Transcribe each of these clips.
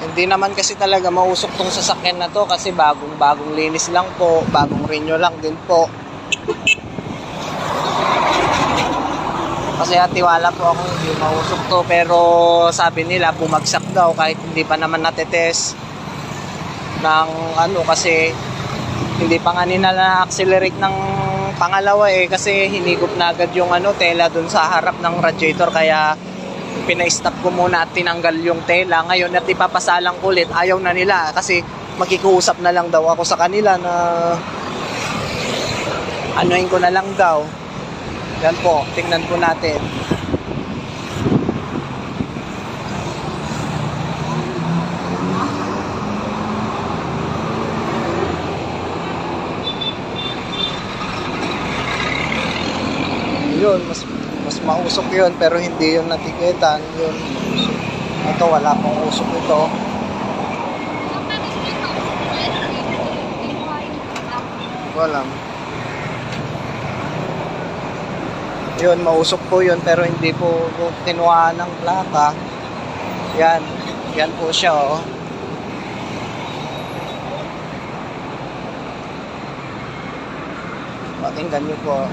Hindi naman kasi talaga mausok tong sasakyan na to kasi bagong linis lang po, bagong renew lang din po. Kasi tiwala po ako hindi mausok to, pero sabi nila bumagsak daw kahit hindi pa naman natetest ng ano, kasi hindi pa nga nila na-accelerate ng pangalawa kasi hinigop na agad yung tela dun sa harap ng radiator, kaya pina-stop ko muna at tinanggal yung tela. Ngayon at ipapasalang ulit, ayaw na nila kasi magkikiusap na lang daw ako sa kanila na anuhin ko na lang daw. Yan po, tingnan po natin. Yun, mas mausok yun, pero hindi yun natiketan. Yun, ito wala pong usok ito. Wala. Yun, mausok po yun, pero hindi po kinuha ng plaka. Yan po siya, oh. Pakinggan nyo po.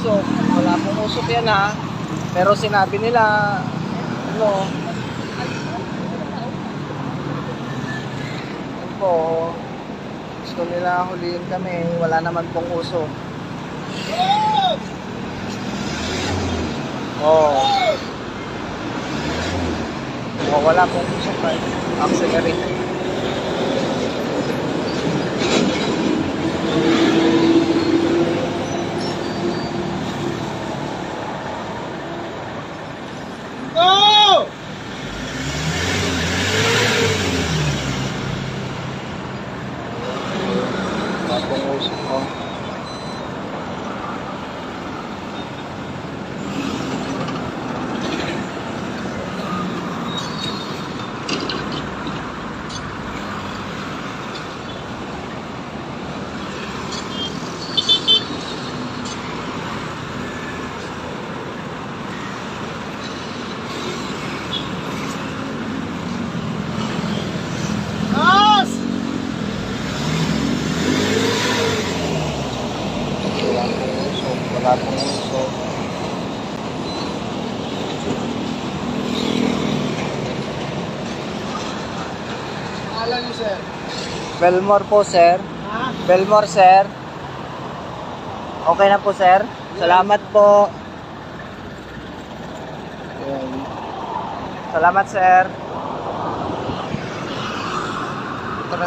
Wala pong usok yan pero sinabi nila po, gusto nila huliin kami, wala naman pong usok. Wala pong usok, accelerate. Wala pong usok. Alam niyo, sir? Belmore po, sir. Belmore, sir. Okay na po, sir. Salamat po. Ayan. Salamat, sir. Tara.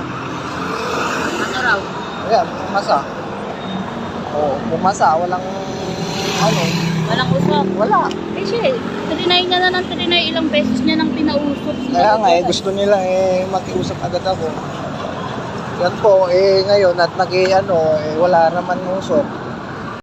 Ano raw? Ayan, pumasa. Pumasa. Walang Walang usok? Wala. Siya, trinay niya na ng trinay, ilang beses niya nang pinausok. Kaya nga gusto nila makiusap agad ako. Yan po, ngayon at wala naman usok.